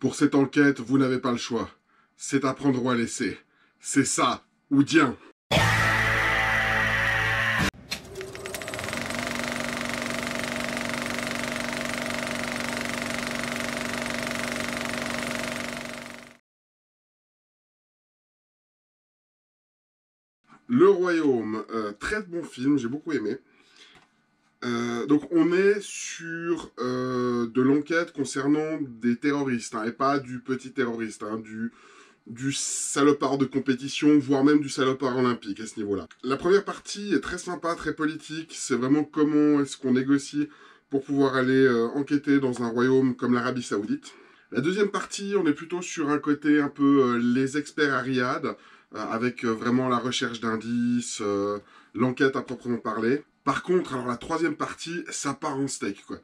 Pour cette enquête, vous n'avez pas le choix. C'est à prendre ou à laisser. C'est ça, ou bien. Le Royaume, très bon film, j'ai beaucoup aimé. Donc on est sur de l'enquête concernant des terroristes, hein, et pas du petit terroriste, hein, du salopard de compétition, voire même du salopard olympique à ce niveau-là. La première partie est très sympa, très politique, c'est vraiment comment est-ce qu'on négocie pour pouvoir aller enquêter dans un royaume comme l'Arabie Saoudite. La deuxième partie, on est plutôt sur un côté un peu les experts à Riyad, avec vraiment la recherche d'indices, l'enquête à proprement parler. Par contre, alors la troisième partie, ça part en steak, quoi.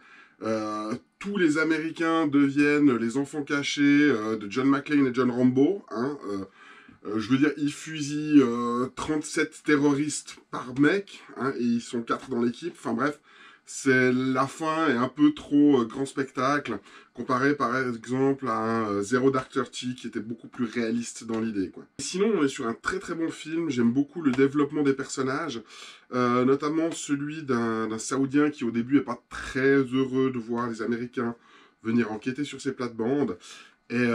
Tous les Américains deviennent les enfants cachés de John McClane et John Rambo. Hein, je veux dire, ils fusillent 37 terroristes par mec, hein, et ils sont 4 dans l'équipe. Enfin bref, c'est la fin est un peu trop grand spectacle, comparé par exemple à un Zero Dark Thirty qui était beaucoup plus réaliste dans l'idée, quoi. Sinon, on est sur un très très bon film, j'aime beaucoup le développement des personnages, notamment celui d'un Saoudien qui au début est pas très heureux de voir les Américains venir enquêter sur ses plates-bandes. Et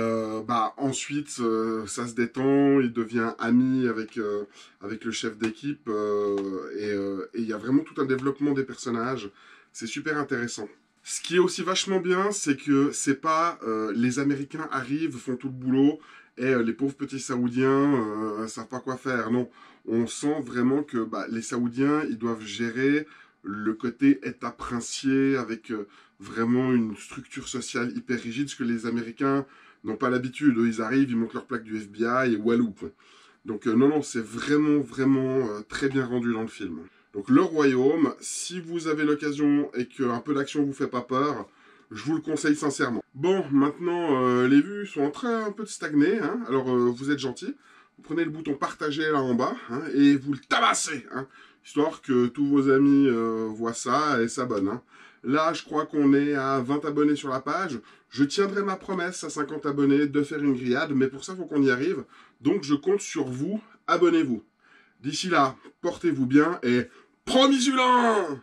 ensuite, ça se détend, il devient ami avec le chef d'équipe, et il y a vraiment tout un développement des personnages. C'est super intéressant. Ce qui est aussi vachement bien, c'est que c'est pas les Américains arrivent, font tout le boulot, et les pauvres petits Saoudiens savent pas quoi faire. Non, on sent vraiment que les Saoudiens, ils doivent gérer le côté état princier avec vraiment une structure sociale hyper rigide, ce que les Américains n'ont pas l'habitude. Eux, ils arrivent, ils montent leur plaque du FBI et walou, quoi. Donc non, c'est vraiment très bien rendu dans le film. Donc le Royaume, si vous avez l'occasion et qu'un peu d'action vous fait pas peur, je vous le conseille sincèrement. Bon, maintenant, les vues sont en train un peu de stagner, hein. Alors vous êtes gentils, vous prenez le bouton partager là en bas, hein, et vous le tabassez, hein, histoire que tous vos amis voient ça et s'abonnent, hein. Là, je crois qu'on est à 20 abonnés sur la page. Je tiendrai ma promesse à 50 abonnés de faire une grillade, mais pour ça, il faut qu'on y arrive. Donc, je compte sur vous. Abonnez-vous. D'ici là, portez-vous bien et promis Julien!